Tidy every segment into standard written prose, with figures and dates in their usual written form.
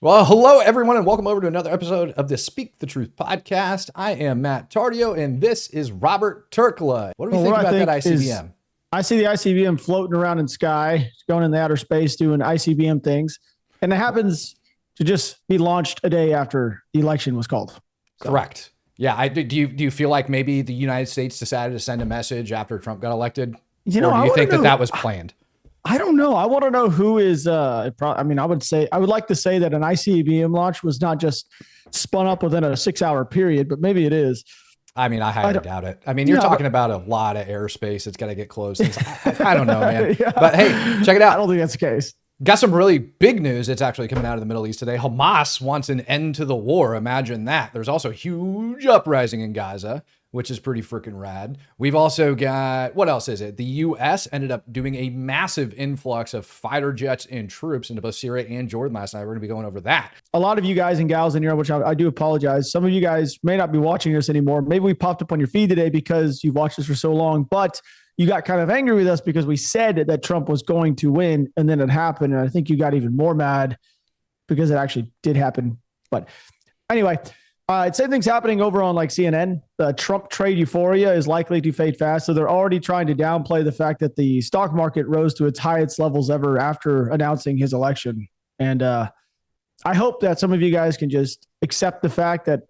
Well, hello everyone, and welcome over to another episode of the Speak the Truth podcast. I am Matt Tardio, and this is Robert Turkla. What do we think about that ICBM? I see the ICBM floating around in the sky, going in the outer space, doing ICBM things, and it happens to just be launched a day after the election was called. So. Correct. Yeah. Do you feel like maybe the United States decided to send a message after Trump got elected? Or do you think that was planned? I don't know. I want to know who is. I would like to say that an ICBM launch was not just spun up within a 6-hour period, but maybe it is. I mean, I highly doubt it. I mean, you're talking about a lot of airspace. It's got to get close. I don't know, man. Yeah. But hey, check it out. I don't think that's the case. Got some really big news that's actually coming out of the Middle East today. Hamas wants an end to the war. Imagine that. There's also a huge uprising in Gaza, which is pretty freaking rad. We've also got, what else is it? The U.S. ended up doing a massive influx of fighter jets and troops into both Syria and Jordan last night. We're going to be going over that. A lot of you guys and gals in Europe, which I do apologize. Some of you guys may not be watching this anymore. Maybe we popped up on your feed today because you've watched this for so long, but you got kind of angry with us because we said that Trump was going to win, and then it happened. And I think you got even more mad because it actually did happen. But anyway, same thing's happening over on like CNN. The Trump trade euphoria is likely to fade fast. So they're already trying to downplay the fact that the stock market rose to its highest levels ever after announcing his election. And I hope that some of you guys can just accept the fact that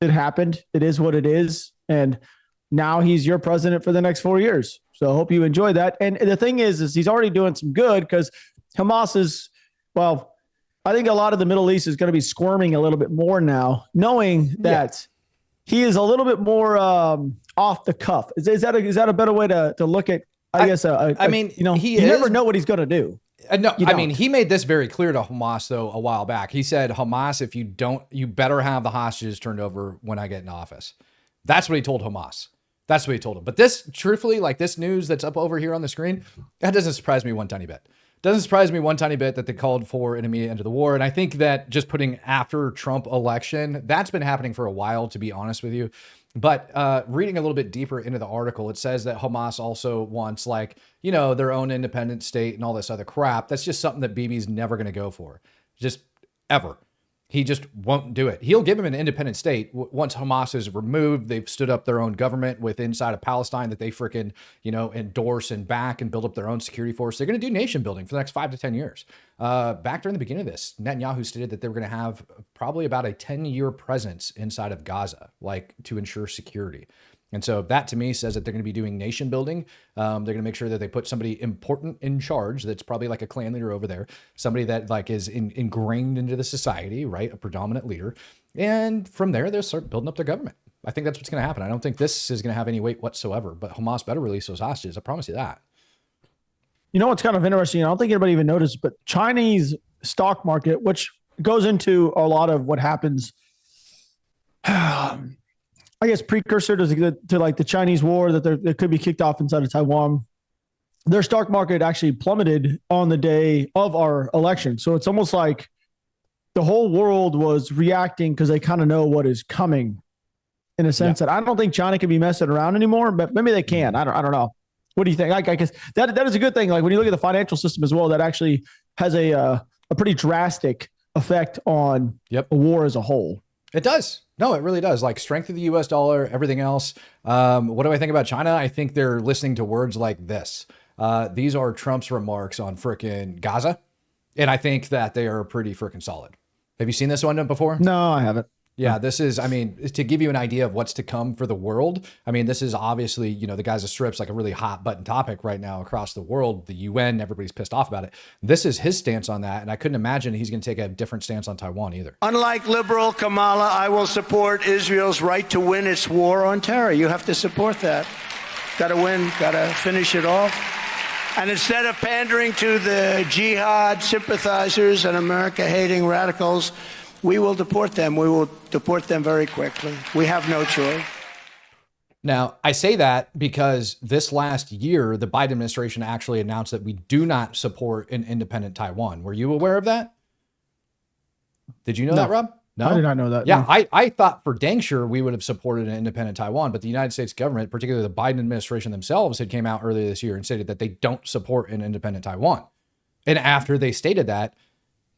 it happened. It is what it is. And now he's your president for the next 4 years. So I hope you enjoy that. And the thing is he's already doing some good because Hamas is, well, I think a lot of the Middle East is going to be squirming a little bit more now, knowing that he is a little bit more off the cuff. Is that a better way to look at? I guess. You never know what he's going to do. No, I mean, he made this very clear to Hamas though a while back. He said, "Hamas, if you don't, you better have the hostages turned over when I get in office." That's what he told Hamas. That's what he told him. But this, truthfully, like this news that's up over here on the screen, that doesn't surprise me one tiny bit. Doesn't surprise me one tiny bit that they called for an immediate end to the war. And I think that just putting after Trump election, that's been happening for a while, to be honest with you. But reading a little bit deeper into the article, it says that Hamas also wants their own independent state and all this other crap. That's just something that Bibi's never going to go for. Just ever. He just won't do it. He'll give him an independent state. Once Hamas is removed, they've stood up their own government inside of Palestine that they freaking, endorse and back and build up their own security force. They're going to do nation building for the next 5 to 10 years. Back during the beginning of this, Netanyahu stated that they were going to have probably about a 10-year presence inside of Gaza, to ensure security. And so that to me says that they're going to be doing nation building. They're going to make sure that they put somebody important in charge. That's probably like a clan leader over there, somebody that is ingrained into the society, right? A predominant leader. And from there, they'll start building up their government. I think that's what's going to happen. I don't think this is going to have any weight whatsoever, but Hamas better release those hostages. I promise you that. You know what's kind of interesting? I don't think anybody even noticed, but Chinese stock market, which goes into a lot of what happens I guess precursor to the Chinese war that could be kicked off inside of Taiwan. Their stock market actually plummeted on the day of our election. So it's almost like the whole world was reacting because they kind of know what is coming in a sense that I don't think China can be messing around anymore, but maybe they can. I don't know. What do you think? I guess that is a good thing. Like when you look at the financial system as well, that actually has a pretty drastic effect on a war as a whole. It does. No, it really does. Like strength of the US dollar, everything else. What do I think about China? I think they're listening to words like this. These are Trump's remarks on frickin' Gaza. And I think that they are pretty frickin' solid. Have you seen this one before? No, I haven't. Yeah, this is, to give you an idea of what's to come for the world. This is obviously, the Gaza Strip's like a really hot button topic right now across the world. The UN, everybody's pissed off about it. This is his stance on that. And I couldn't imagine he's going to take a different stance on Taiwan either. Unlike liberal Kamala, I will support Israel's right to win its war on terror. You have to support that. Got to win, got to finish it off. And instead of pandering to the jihad sympathizers and America-hating radicals, we will deport them. We will deport them very quickly. We have no choice. Now, I say that because this last year, the Biden administration actually announced that we do not support an independent Taiwan. Were you aware of that? Did you know that, Rob? No, I did not know that. Yeah, no. I thought for dang sure we would have supported an independent Taiwan, but the United States government, particularly the Biden administration themselves, had came out earlier this year and stated that they don't support an independent Taiwan. And after they stated that,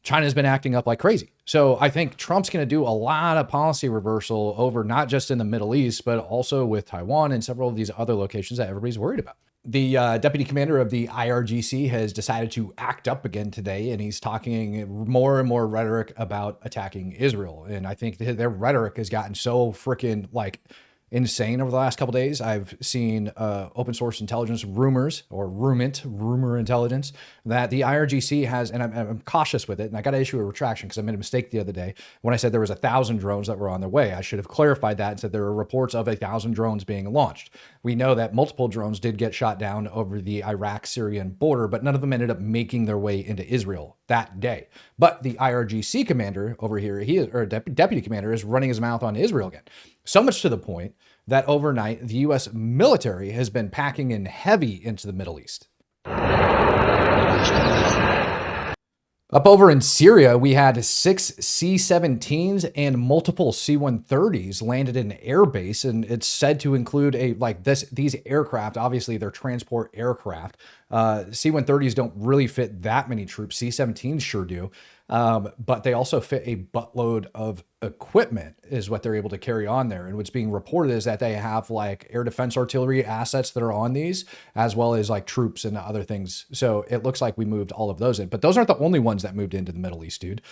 China's been acting up like crazy. So I think Trump's going to do a lot of policy reversal over not just in the Middle East, but also with Taiwan and several of these other locations that everybody's worried about. The deputy commander of the IRGC has decided to act up again today, and he's talking more and more rhetoric about attacking Israel. And I think their rhetoric has gotten so freaking like insane over the last couple of days. I've seen open source intelligence rumors or rumor intelligence that the IRGC has, and I'm cautious with it, and I got to issue a retraction because I made a mistake the other day when I said there was 1,000 drones that were on their way. I should have clarified that and said there were reports of 1,000 drones being launched. We know that multiple drones did get shot down over the Iraq-Syrian border, but none of them ended up making their way into Israel that day. But the IRGC commander over here, deputy commander, is running his mouth on Israel again. So much to the point that overnight, the U.S. military has been packing in heavy into the Middle East. Up over in Syria, we had 6 C-17s and multiple C-130s landed in an air base, and it's said to include these aircraft. Obviously, they're transport aircraft. C-130s don't really fit that many troops. C-17s sure do. But they also fit a buttload of equipment is what they're able to carry on there. And what's being reported is that they have like air defense artillery assets that are on these, as well as like troops and other things. So it looks like we moved all of those in, but those aren't the only ones that moved into the Middle East, dude.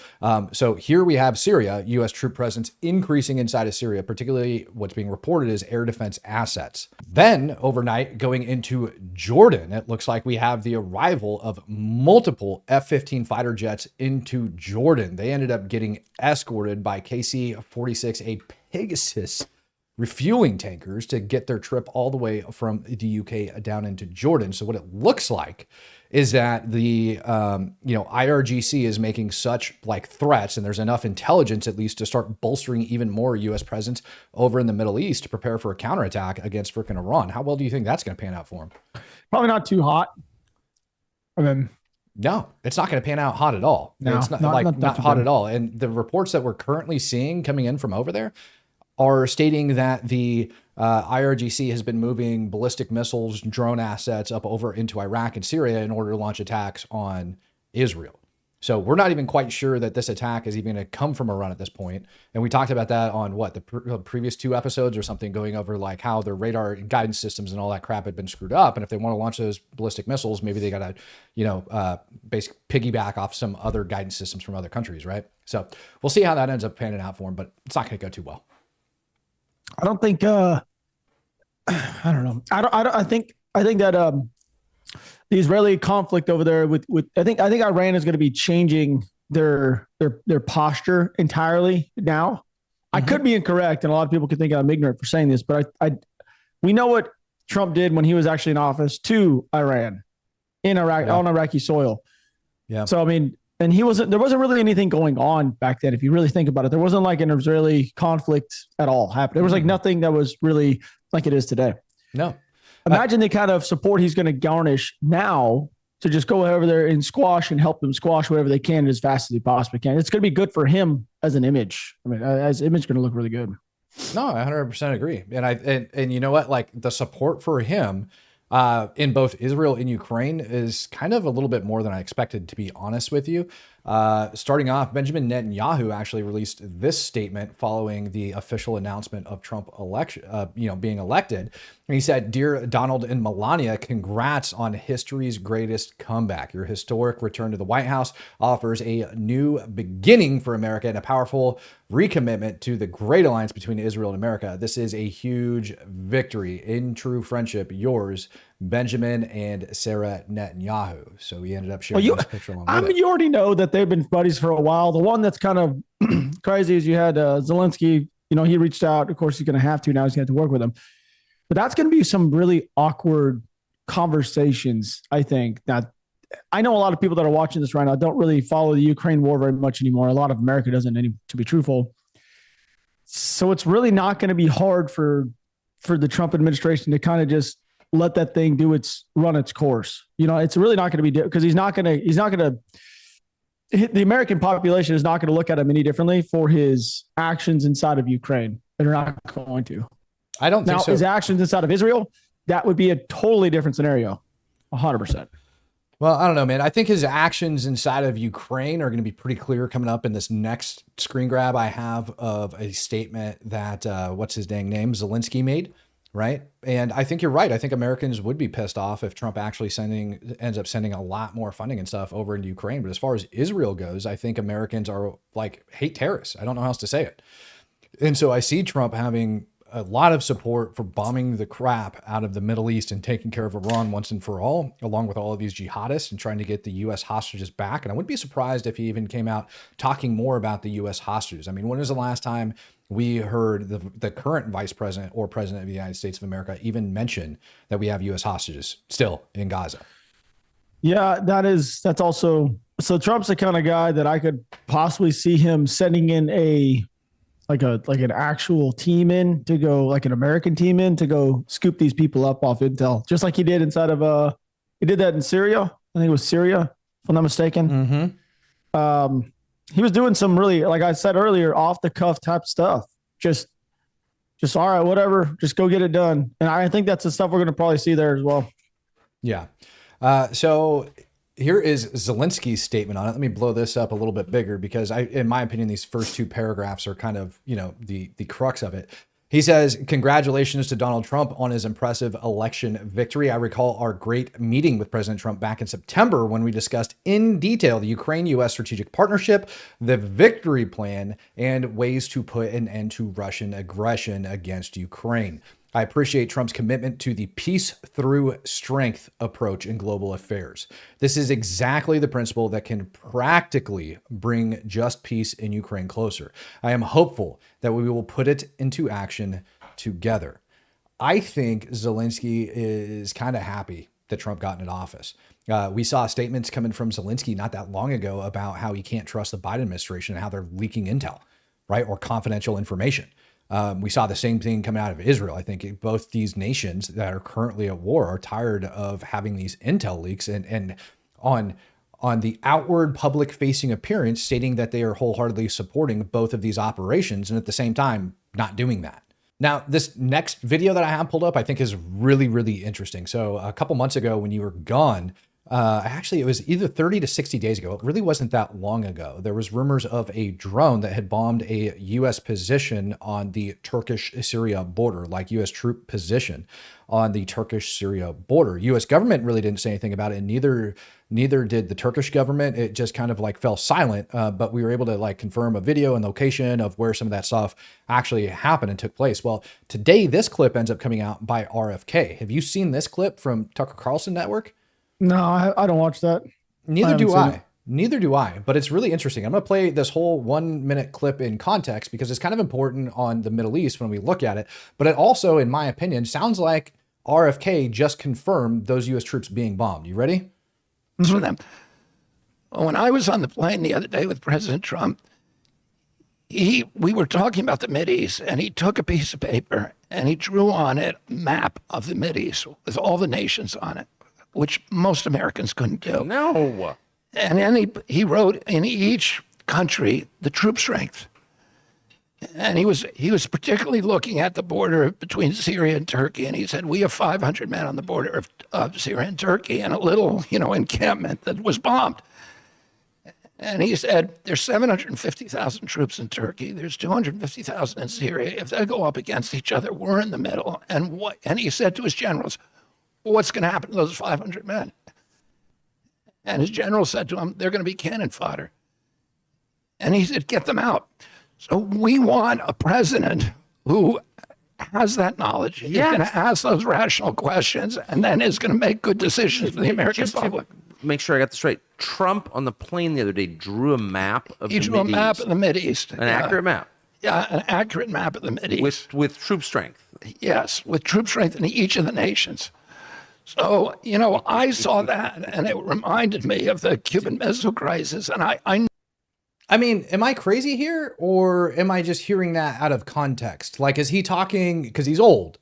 So here we have Syria, U.S. troop presence increasing inside of Syria, particularly what's being reported is air defense assets. Then overnight going into Jordan, it looks like we have the arrival of multiple F-15 fighter jets into Jordan. They ended up getting escorted by KC-46A Pegasus refueling tankers to get their trip all the way from the UK down into Jordan. So what it looks like is that the IRGC is making such like threats, and there's enough intelligence at least to start bolstering even more U.S. presence over in the Middle East to prepare for a counterattack against freaking Iran. How well do you think that's going to pan out for them? Probably not too hot. I mean, no, it's not going to pan out hot at all. No, it's not not hot at all. And the reports that we're currently seeing coming in from over there are stating that the IRGC has been moving ballistic missiles, drone assets up over into Iraq and Syria in order to launch attacks on Israel. So we're not even quite sure that this attack is even going to come from Iran at this point. And we talked about that on the previous 2 episodes or something, going over like how their radar and guidance systems and all that crap had been screwed up. And if they want to launch those ballistic missiles, maybe they got to, basically piggyback off some other guidance systems from other countries, right? So we'll see how that ends up panning out for them, but it's not going to go too well. I don't think, I don't know. I think that, the Israeli conflict over there I think Iran is going to be changing their posture entirely now. Mm-hmm. I could be incorrect, and a lot of people could think I'm ignorant for saying this, but we know what Trump did when he was actually in office to Iran in Iraq, on Iraqi soil. Yeah. So I mean, and there wasn't really anything going on back then. If you really think about it, there wasn't like an Israeli conflict at all happening. There was like nothing that was really like it is today. No. Imagine the kind of support he's going to garnish now to just go over there and squash and help them squash whatever they can as fast as they possibly can. It's going to be good for him as an image. I mean, as image going to look really good. No, I 100% agree. And you know what? Like the support for him in both Israel and Ukraine is kind of a little bit more than I expected, to be honest with you. Starting off, Benjamin Netanyahu actually released this statement following the official announcement of Trump being elected. And he said, "Dear Donald and Melania, congrats on history's greatest comeback. Your historic return to the White House offers a new beginning for America and a powerful recommitment to the great alliance between Israel and America. This is a huge victory. In true friendship, yours, Benjamin and Sarah Netanyahu." So he ended up sharing this picture along with it. You already know that they've been buddies for a while. The one that's kind of crazy is you had Zelensky. He reached out. Of course, he's going to have to now. He's going to have to work with him. But that's going to be some really awkward conversations, I think. Now, I know a lot of people that are watching this right now don't really follow the Ukraine war very much anymore. A lot of America doesn't, to be truthful. So it's really not going to be hard for the Trump administration to kind of just let that thing run its course. It's really not going to be, because he's not going to, the American population is not going to look at him any differently for his actions inside of Ukraine. They're not going to. I don't think so. His actions inside of Israel, that would be a totally different scenario. 100%. Well, I don't know, man. I think his actions inside of Ukraine are going to be pretty clear coming up in this next screen grab I have of a statement that, what's his dang name, Zelensky made, right? And I think you're right. I think Americans would be pissed off if Trump actually ends up sending a lot more funding and stuff over into Ukraine. But as far as Israel goes, I think Americans are like hate terrorists. I don't know how else to say it. And so I see Trump having a lot of support for bombing the crap out of the Middle East and taking care of Iran once and for all, along with all of these jihadists and trying to get the U.S. hostages back. And I wouldn't be surprised if he even came out talking more about the U.S. hostages. I mean, when was the last time we heard the current vice president or president of the United States of America even mention that we have U.S. hostages still in Gaza? Yeah, that's also, so Trump's the kind of guy that I could possibly see him sending in like an actual team in to go, like an American team in to go scoop these people up off intel, just like he did inside of he did that in Syria. I think it was Syria, if I'm not mistaken. Mm-hmm. He was doing some really, like I said earlier, off the cuff type stuff. Just all right, whatever, just go get it done. And I think that's the stuff we're going to probably see there as well. Yeah. So here is Zelinskys statement on it. Let me blow this up a little bit bigger because in my opinion, these first two paragraphs are kind of, the crux of it. He says, congratulations to Donald Trump on his impressive election victory. I recall our great meeting with President Trump back in September when we discussed in detail the Ukraine-U.S. strategic partnership, the victory plan, and ways to put an end to Russian aggression against Ukraine. I appreciate Trump's commitment to the peace through strength approach in global affairs. This is exactly the principle that can practically bring just peace in Ukraine closer. I am hopeful that we will put it into action together. I think Zelensky is kind of happy that Trump got into office. We saw statements coming from Zelensky not that long ago about how he can't trust the Biden administration and how they're leaking intel, right? Or confidential information. We saw the same thing coming out of Israel. I think both these nations that are currently at war are tired of having these intel leaks and on the outward public facing appearance stating that they are wholeheartedly supporting both of these operations and at the same time not doing that. Now, this next video that I have pulled up, I think is really, really interesting. So a couple months ago when you were gone, actually, it was either 30 to 60 days ago. It really wasn't that long ago. There was rumors of a drone that had bombed a U.S. position on the Turkish-Syria border, like U.S. troop position on the Turkish-Syria border. U.S. government really didn't say anything about it, and neither did the Turkish government. It just kind of like fell silent, but we were able to like confirm a video and location of where some of that stuff actually happened and took place. Well, today, this clip ends up coming out by RFK. Have you seen this clip from Tucker Carlson Network? No, I don't watch that. Neither do I. Neither do I, but it's really interesting. I'm going to play this whole 1 minute clip in context because it's kind of important on the Middle East when we look at it. But it also, in my opinion, sounds like RFK just confirmed those U.S. troops being bombed. You ready? For them. Well, when I was on the plane the other day with President Trump, we were talking about the Mideast, and he took a piece of paper and he drew on it a map of the Mideast with all the nations on it, which most Americans couldn't do. No. And then he wrote in each country the troop strength. And he was particularly looking at the border between Syria and Turkey, and he said, we have 500 men on the border of Syria and Turkey and a little, encampment that was bombed. And he said, there's 750,000 troops in Turkey. There's 250,000 in Syria. If they go up against each other, we're in the middle. And he said to his generals, what's going to happen to those 500 men? And his general said to him, they're going to be cannon fodder. And he said, get them out. So we want a president who has that knowledge. He's going to ask those rational questions and then is going to make good decisions for the American public. Make sure I got this right. Trump on the plane the other day drew a map of the Mideast. He drew a map of the Mideast. An accurate map. Yeah, an accurate map of the Mideast. With troop strength. Yes, with troop strength in each of the nations. So, I saw that and it reminded me of the Cuban Missile Crisis. And I mean, am I crazy here or am I just hearing that out of context? Like, is he talking, because he's old,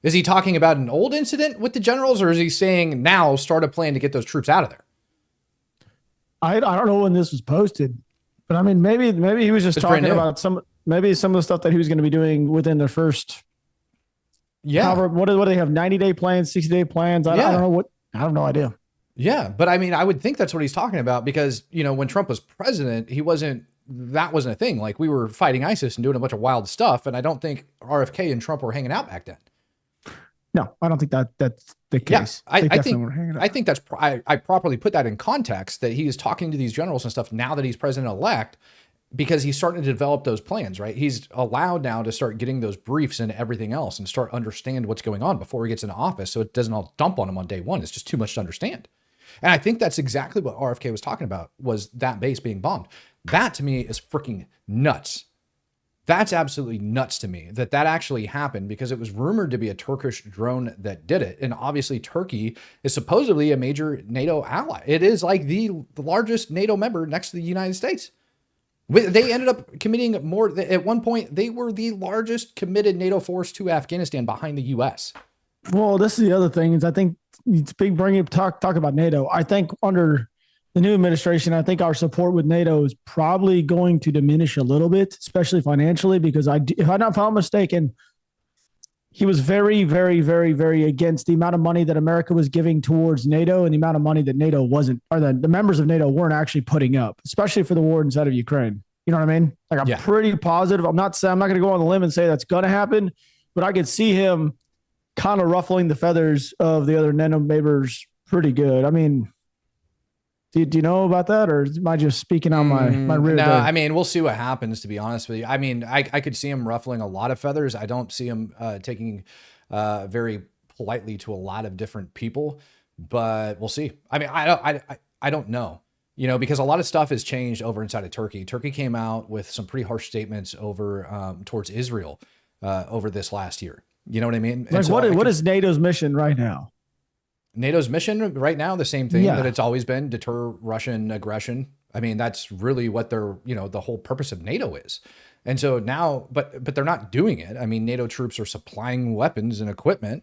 is he talking about an old incident with the generals or is he saying now start a plan to get those troops out of there? I don't know when this was posted, but I mean, maybe he was just talking about some of the stuff that he was going to be doing within the first. Yeah. However, what do they have? 90-day plans, 60-day plans? I don't know I have no idea. Yeah, but I mean, I would think that's what he's talking about because, you know, when Trump was president, that wasn't a thing. Like we were fighting ISIS and doing a bunch of wild stuff. And I don't think RFK and Trump were hanging out back then. No, I don't think that's the case. Yeah, I think that's, I properly put that in context that he is talking to these generals and stuff now that he's president-elect because he's starting to develop those plans, right? He's allowed now to start getting those briefs and everything else and start understand what's going on before he gets into office. So it doesn't all dump on him on day one. It's just too much to understand. And I think that's exactly what RFK was talking about was that base being bombed. That to me is freaking nuts. That's absolutely nuts to me that actually happened because it was rumored to be a Turkish drone that did it. And obviously Turkey is supposedly a major NATO ally. It is like the largest NATO member next to the United States. They ended up committing more. At one point, they were the largest committed NATO force to Afghanistan behind the U.S. Well, this is the other thing is I think it's big bringing up talk about NATO. I think under the new administration, I think our support with NATO is probably going to diminish a little bit, especially financially, because if I'm not mistaken, he was very, very, very, very against the amount of money that America was giving towards NATO and the amount of money that NATO wasn't, or the members of NATO weren't actually putting up, especially for the war inside of Ukraine. You know what I mean? Like I'm pretty positive. I'm not going to go on the limb and say that's going to happen, but I could see him kind of ruffling the feathers of the other NATO members pretty good. I mean, do you know about that, or am I just speaking on my rear? No, I mean, we'll see what happens, to be honest with you. I mean, I could see him ruffling a lot of feathers. I don't see him taking very politely to a lot of different people, but we'll see. I mean, I don't know, you know, because a lot of stuff has changed over inside of Turkey. Turkey came out with some pretty harsh statements over towards Israel over this last year. You know what I mean? Like, so what is NATO's mission right now? NATO's mission right now, the same thing that it's always been, deter Russian aggression. I mean, that's really what the whole purpose of NATO is. And so now, but they're not doing it. I mean, NATO troops are supplying weapons and equipment,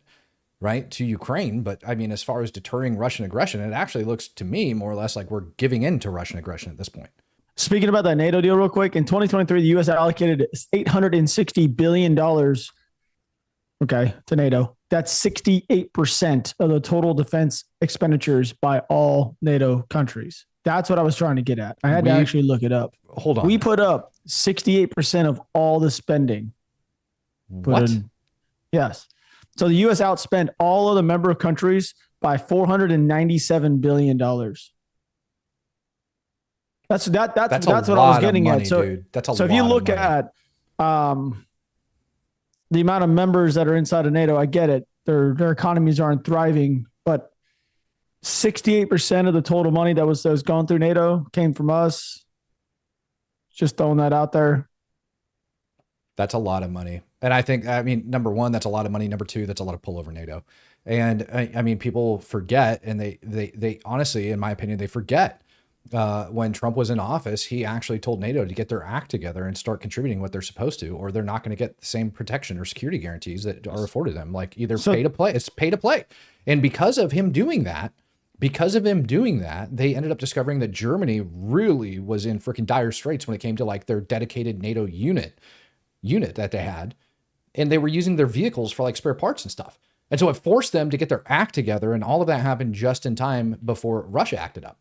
right, to Ukraine. But I mean, as far as deterring Russian aggression, it actually looks to me more or less like we're giving in to Russian aggression at this point. Speaking about that NATO deal real quick, in 2023, the U.S. allocated $860 billion, to NATO. That's 68% of the total defense expenditures by all NATO countries. That's what I was trying to get at. I had to actually look it up. Hold on. We put up 68% of all the spending. What? Yes. So the U.S. outspent all of the member countries by $497 billion. That's what I was getting at. So, dude. That's a lot. So if you look at the amount of members that are inside of NATO, I get it. Their economies aren't thriving, but 68% of the total money that was gone through NATO came from us. Just throwing that out there. That's a lot of money. And I think, I mean, number one, that's a lot of money. Number two, that's a lot of pull over NATO. And I mean, people forget, and they honestly, in my opinion, they forget when Trump was in office, he actually told NATO to get their act together and start contributing what they're supposed to, or they're not going to get the same protection or security guarantees that are afforded them. Like either pay to play, it's pay to play. And because of him doing that, they ended up discovering that Germany really was in freaking dire straits when it came to like their dedicated NATO unit that they had. And they were using their vehicles for like spare parts and stuff. And so it forced them to get their act together. And all of that happened just in time before Russia acted up.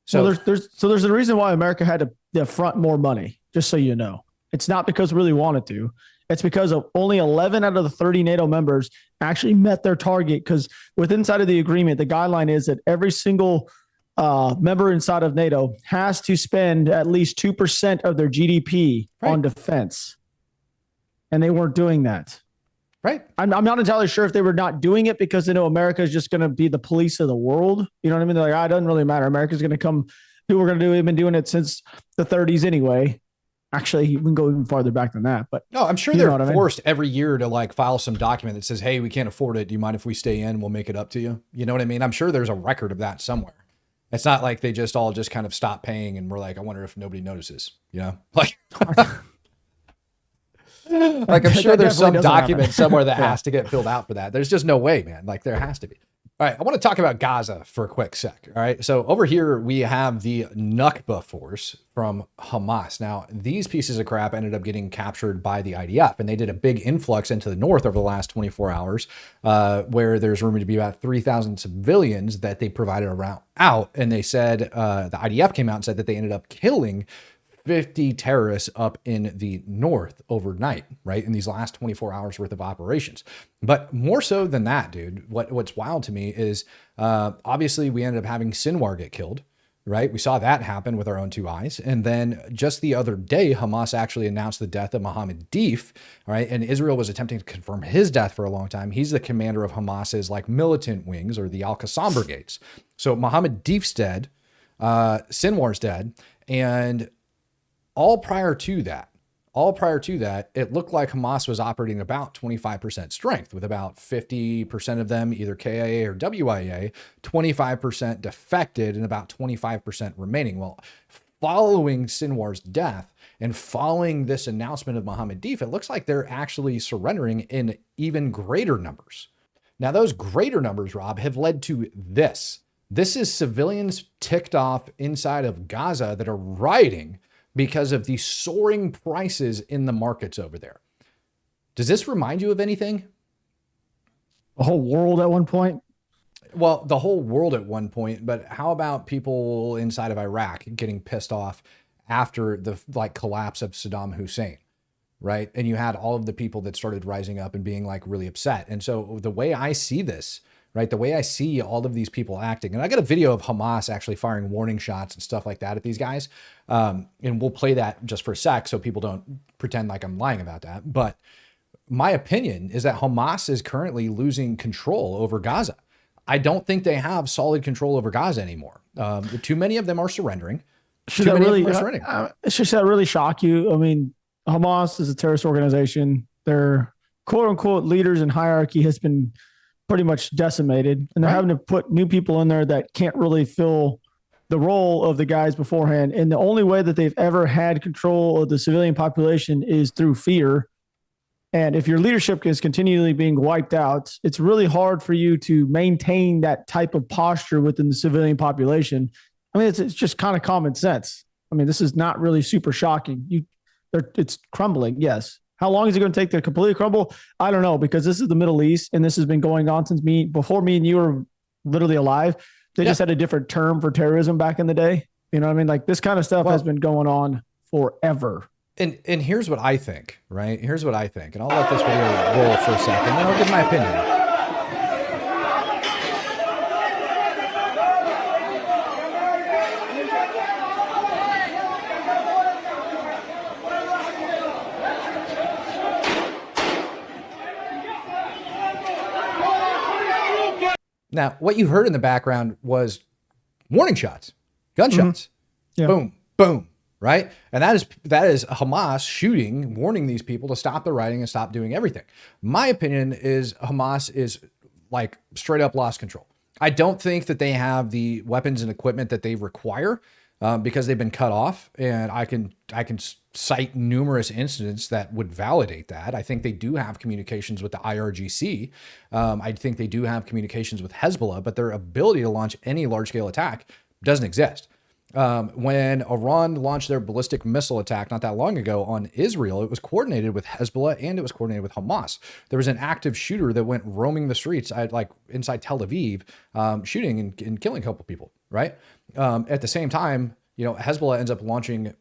So there's a reason why America had to front more money, just so you know. It's not because we really wanted to. It's because of only 11 out of the 30 NATO members actually met their target, because inside of the agreement, the guideline is that every single member inside of NATO has to spend at least 2% of their GDP on defense. And they weren't doing that. Right. I'm not entirely sure if they were not doing it because they know America is just going to be the police of the world. You know what I mean? They're like, it doesn't really matter. America's going to come do what we're going to do. We've been doing it since the 30s anyway. Actually, we can go even farther back than that. But no, I'm sure they're forced every year to like file some document that says, hey, we can't afford it. Do you mind if we stay in? We'll make it up to you. You know what I mean? I'm sure there's a record of that somewhere. It's not like they just all kind of stop paying and we're like, I wonder if nobody notices, you know? Like, like I'm sure there's some document somewhere that has to get filled out for that. There's just no way, man. Like there has to be. All right, I want to talk about Gaza for a quick sec. All right, so over here we have the Nakba force from Hamas. Now, these pieces of crap ended up getting captured by the IDF, and they did a big influx into the north over the last 24 hours, where there's rumored to be about 3,000 civilians that they provided around out. And they said the IDF came out and said that they ended up killing 50 terrorists up in the north overnight, right? In these last 24 hours worth of operations. But more so than that, dude, what's wild to me is obviously we ended up having Sinwar get killed, right? We saw that happen with our own two eyes. And then just the other day, Hamas actually announced the death of Mohammed Deif, right? And Israel was attempting to confirm his death for a long time. He's the commander of Hamas's like militant wings or the Al-Qassam brigades. So Mohammed Deif's dead, Sinwar's dead, and all prior to that, it looked like Hamas was operating about 25% strength, with about 50% of them either KIA or WIA, 25% defected, and about 25% remaining. Well, following Sinwar's death and following this announcement of Mohammed Deif, it looks like they're actually surrendering in even greater numbers. Now, those greater numbers, Rob, have led to this. This is civilians ticked off inside of Gaza that are rioting because of the soaring prices in the markets over there. Does this remind you of anything? The whole world at one point? Well, the whole world at one point, but how about people inside of Iraq getting pissed off after the collapse of Saddam Hussein, right? And you had all of the people that started rising up and being like really upset. And so the way I see this, right, the way I see all of these people acting, and I got a video of Hamas actually firing warning shots and stuff like that at these guys. And we'll play that just for a sec so people don't pretend like I'm lying about that. But my opinion is that Hamas is currently losing control over Gaza. I don't think they have solid control over Gaza anymore. Too many of them are surrendering. Should that really shock you? I mean, Hamas is a terrorist organization. Their quote unquote leaders and hierarchy has been pretty much decimated, and they're having to put new people in there that can't really fill the role of the guys beforehand. And the only way that they've ever had control of the civilian population is through fear. And if your leadership is continually being wiped out, it's really hard for you to maintain that type of posture within the civilian population. I mean, it's just kind of common sense. I mean, this is not really super shocking. It's crumbling, yes. How long is it going to take to completely crumble? I don't know, because this is the Middle East, and this has been going on since before me and you were literally alive. They just had a different term for terrorism back in the day. You know what I mean? Like, this kind of stuff has been going on forever. And here's what I think, right? Here's what I think. And I'll let this video roll for a second, and then I'll give my opinion. Now, what you heard in the background was warning shots, gunshots, boom, boom, right? And that is Hamas shooting, warning these people to stop the rioting and stop doing everything. My opinion is Hamas is like straight up lost control. I don't think that they have the weapons and equipment that they require because they've been cut off. And I can cite numerous incidents that would validate that. I think they do have communications with the IRGC. I think they do have communications with Hezbollah, but their ability to launch any large-scale attack doesn't exist. When Iran launched their ballistic missile attack not that long ago on Israel, it was coordinated with Hezbollah and it was coordinated with Hamas. There was an active shooter that went roaming the streets inside Tel Aviv, shooting and killing a couple people, right? At the same time, Hezbollah ends up launching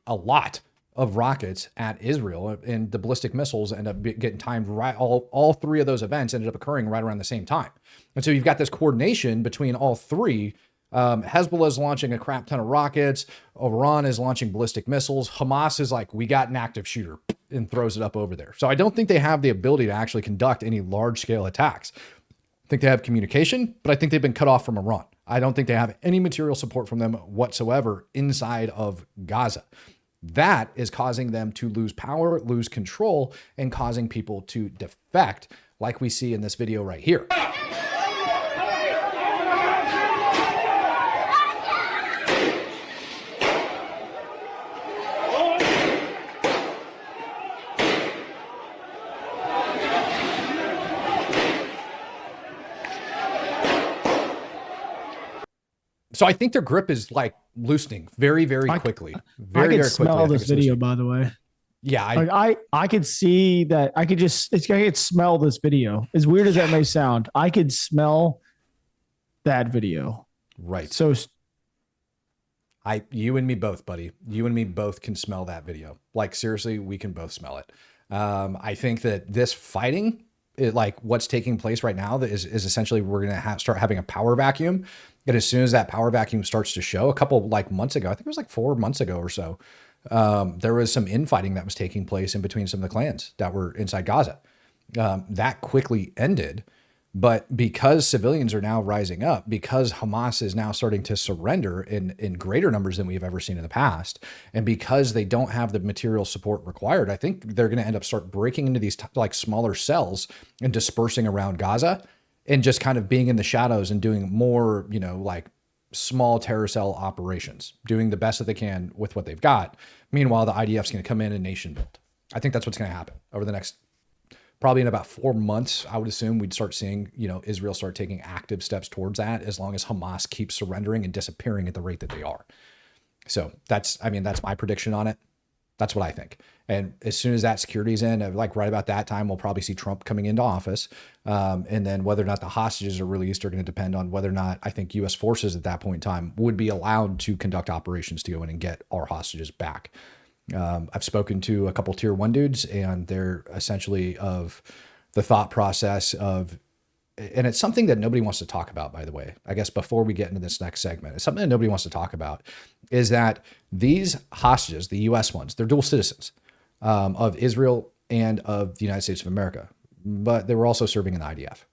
a lot of rockets at Israel, and the ballistic missiles end up getting timed right. All three of those events ended up occurring right around the same time. And so you've got this coordination between all three. Hezbollah is launching a crap ton of rockets. Iran is launching ballistic missiles. Hamas is like, we got an active shooter, and throws it up over there. So I don't think they have the ability to actually conduct any large scale attacks. I think they have communication, but I think they've been cut off from Iran. I don't think they have any material support from them whatsoever inside of Gaza. That is causing them to lose power, lose control, and causing people to defect, like we see in this video right here. So I think their grip is like loosening very, very quickly. I could smell this video, by the way. Yeah, I could see that. I could smell this video. As weird as that may sound, I could smell that video. Right. So you and me both, buddy. You and me both can smell that video. Like seriously, we can both smell it. I think that this fighting, like what's taking place right now, is essentially we're going to start having a power vacuum. And as soon as that power vacuum starts to show, a couple like months ago, I think it was like 4 months ago or so, there was some infighting that was taking place in between some of the clans that were inside Gaza. That quickly ended. But because civilians are now rising up, because Hamas is now starting to surrender in greater numbers than we've ever seen in the past, and because they don't have the material support required, I think they're going to end up start breaking into these like smaller cells and dispersing around Gaza and just kind of being in the shadows and doing more, like small terror cell operations, doing the best that they can with what they've got. Meanwhile, the IDF's going to come in and nation build. I think that's what's going to happen over the next probably in about 4 months. I would assume we'd start seeing, Israel start taking active steps towards that, as long as Hamas keeps surrendering and disappearing at the rate that they are. So that's my prediction on it. That's what I think. And as soon as that security's in, like right about that time, we'll probably see Trump coming into office. And then whether or not the hostages are released are going to depend on whether or not I think U.S. forces at that point in time would be allowed to conduct operations to go in and get our hostages back. I've spoken to a couple tier 1 dudes, and they're essentially of the thought process of, and it's something that nobody wants to talk about, by the way, I guess before we get into this next segment, it's something that nobody wants to talk about, is that these hostages, the U.S. ones, they're dual citizens of Israel and of the United States of America, but they were also serving in the IDF.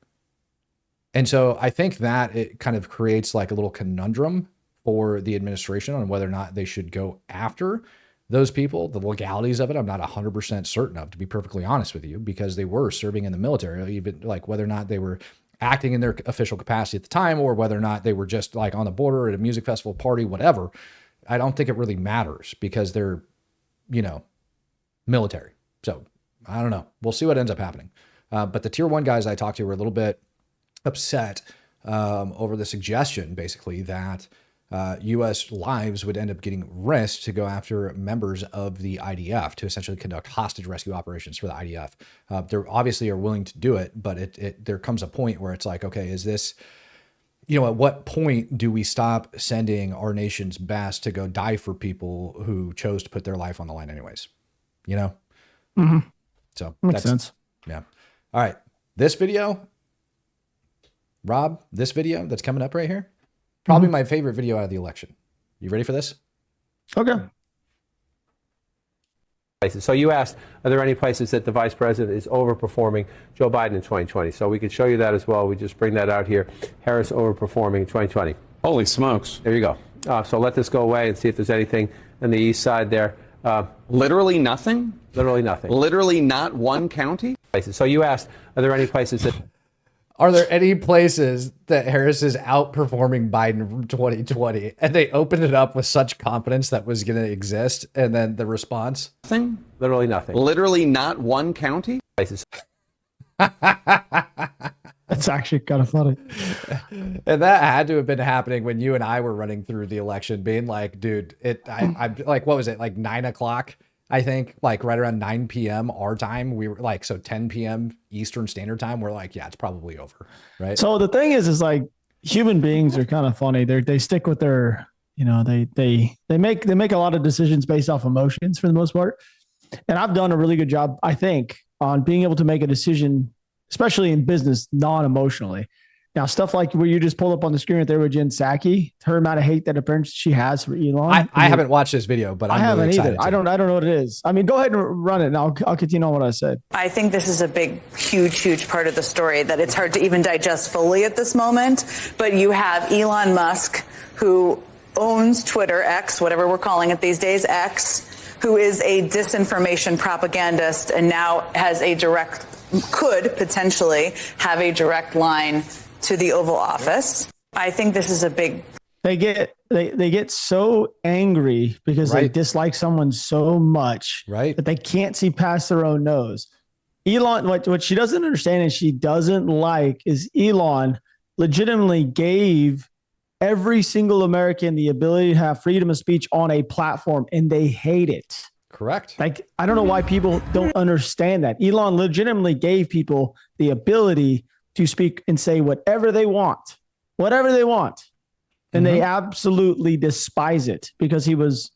And so I think that it kind of creates like a little conundrum for the administration on whether or not they should go after those people. The legalities of it, I'm not 100% certain of, to be perfectly honest with you, because they were serving in the military, even like whether or not they were acting in their official capacity at the time, or whether or not they were just like on the border at a music festival party, whatever. I don't think it really matters because they're, military. So I don't know. We'll see what ends up happening. But the tier 1 guys I talked to were a little bit upset over the suggestion, basically, that U.S. lives would end up getting risked to go after members of the IDF to essentially conduct hostage rescue operations for the IDF. They obviously are willing to do it, but there comes a point where it's like, okay, is this, at what point do we stop sending our nation's best to go die for people who chose to put their life on the line anyways? Mm-hmm. So makes sense. Yeah. All right. This video, Rob, this video that's coming up right here, probably my favorite video out of the election. You ready for this? Okay. So you asked, are there any places that the vice president is overperforming Joe Biden in 2020? So we could show you that as well. We just bring that out here. Harris overperforming in 2020. Holy smokes. There you go. So let this go away and see if there's anything on the east side there. Literally nothing? Literally nothing. Literally not one county? So you asked, are there any places that... Are there any places that Harris is outperforming Biden from 2020? And they opened it up with such confidence that was going to exist. And then the response? Nothing? Literally nothing. Literally not one county? Places. That's actually kind of funny. And that had to have been happening when you and I were running through the election, being like, dude, I'm like, what was it? Like 9 o'clock, I think, like right around 9 p.m. our time. We were like, so 10 p.m. Eastern Standard Time. We're like, yeah, it's probably over. Right. So the thing is like human beings are kind of funny. They stick with their, they make a lot of decisions based off emotions for the most part. And I've done a really good job, I think, on being able to make a decision, especially in business, non-emotionally. Now, stuff like what you just pulled up on the screen right there with Jen Psaki, her amount of hate that apparently she has for Elon. I haven't watched this video, but I'm really excited. I don't know what it is. I mean, go ahead and run it, and I'll continue on what I said. I think this is a big, huge part of the story that it's hard to even digest fully at this moment. But you have Elon Musk, who owns Twitter, X, whatever we're calling it these days, X, who is a disinformation propagandist and now has could potentially have a direct line to the Oval Office. I think this is a big... They get so angry because they dislike someone so much that they can't see past their own nose. Elon, what she doesn't understand and she doesn't like is Elon legitimately gave every single American the ability to have freedom of speech on a platform, and they hate it. Correct. Like, I don't know why people don't understand that. Elon legitimately gave people the ability to speak and say whatever they want, and they absolutely despise it because he was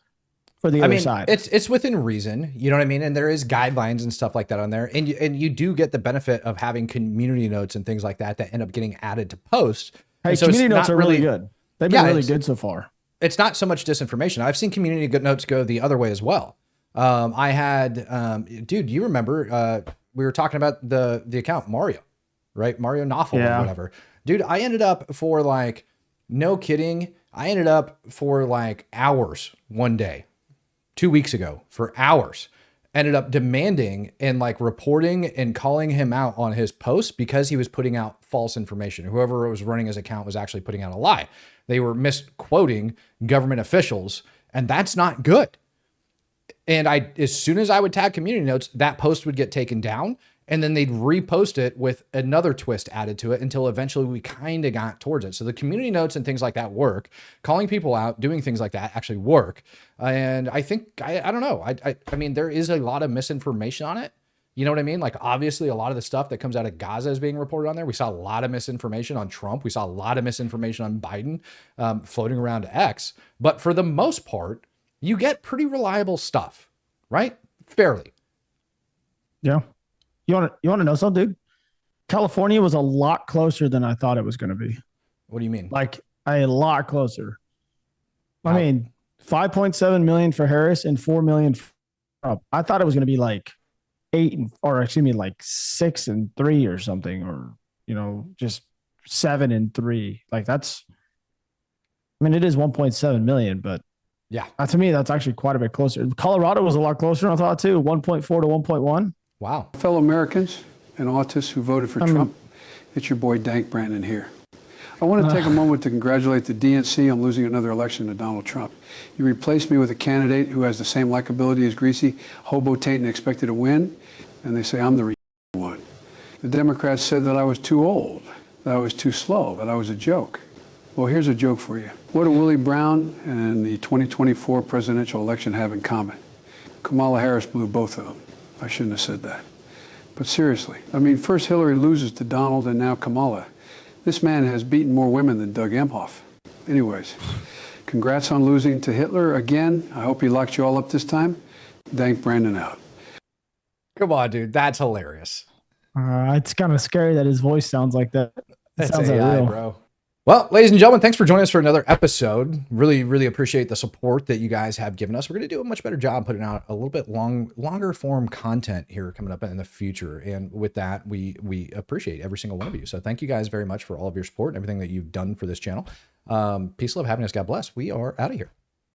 for the other side. It's within reason, you know what I mean? And there is guidelines and stuff like that on there. And you do get the benefit of having community notes and things like that that end up getting added to posts. Hey, so community notes are really good. They've been really good so far. It's not so much disinformation. I've seen community notes go the other way as well. I had, dude, you remember, we were talking about the account Mario, right? Mario Knopfel or whatever. Dude, I ended up for like, no kidding. I ended up for like hours one day, 2 weeks ago, for hours, ended up demanding and like reporting and calling him out on his posts because he was putting out false information. Whoever was running his account was actually putting out a lie. They were misquoting government officials, and that's not good. And as soon as I would tag community notes, that post would get taken down, and then they'd repost it with another twist added to it until eventually we kind of got towards it. So the community notes and things like that work. Calling people out, doing things like that actually work. And I think, I don't know. I mean, there is a lot of misinformation on it. You know what I mean? Like, obviously, a lot of the stuff that comes out of Gaza is being reported on there. We saw a lot of misinformation on Trump. We saw a lot of misinformation on Biden floating around X. But for the most part, you get pretty reliable stuff, right? Fairly. Yeah. You want to know something, dude? California was a lot closer than I thought it was going to be. What do you mean? Like, a lot closer. I mean, 5.7 million for Harris and 4 million for Trump. I thought it was going to be like 6 and 3 or something, or, you know, just 7 and 3. Like, that's, I mean, it is 1.7 million, but yeah, to me, that's actually quite a bit closer. Colorado was a lot closer, I thought, too. 1.4 to 1.1. Wow. Fellow Americans and autists who voted for Trump, it's your boy Dank Brandon here. I want to take a moment to congratulate the DNC on losing another election to Donald Trump. You replaced me with a candidate who has the same likability as Greasy, hobo taint, and expected to win, and they say I'm the one. The Democrats said that I was too old, that I was too slow, that I was a joke. Well, here's a joke for you. What do Willie Brown and the 2024 presidential election have in common? Kamala Harris blew both of them. I shouldn't have said that. But seriously, I mean, first Hillary loses to Donald and now Kamala. This man has beaten more women than Doug Emhoff. Anyways, congrats on losing to Hitler again. I hope he locked you all up this time. Dank Brandon out. Come on, dude. That's hilarious. It's kind of scary that his voice sounds like that. It sounds AI, like real. bro. Well, ladies and gentlemen, thanks for joining us for another episode. Really, really appreciate the support that you guys have given us. We're going to do a much better job putting out a little bit longer form content here coming up in the future. And with that, we appreciate every single one of you. So thank you guys very much for all of your support and everything that you've done for this channel. Peace, love, happiness, God bless. We are out of here.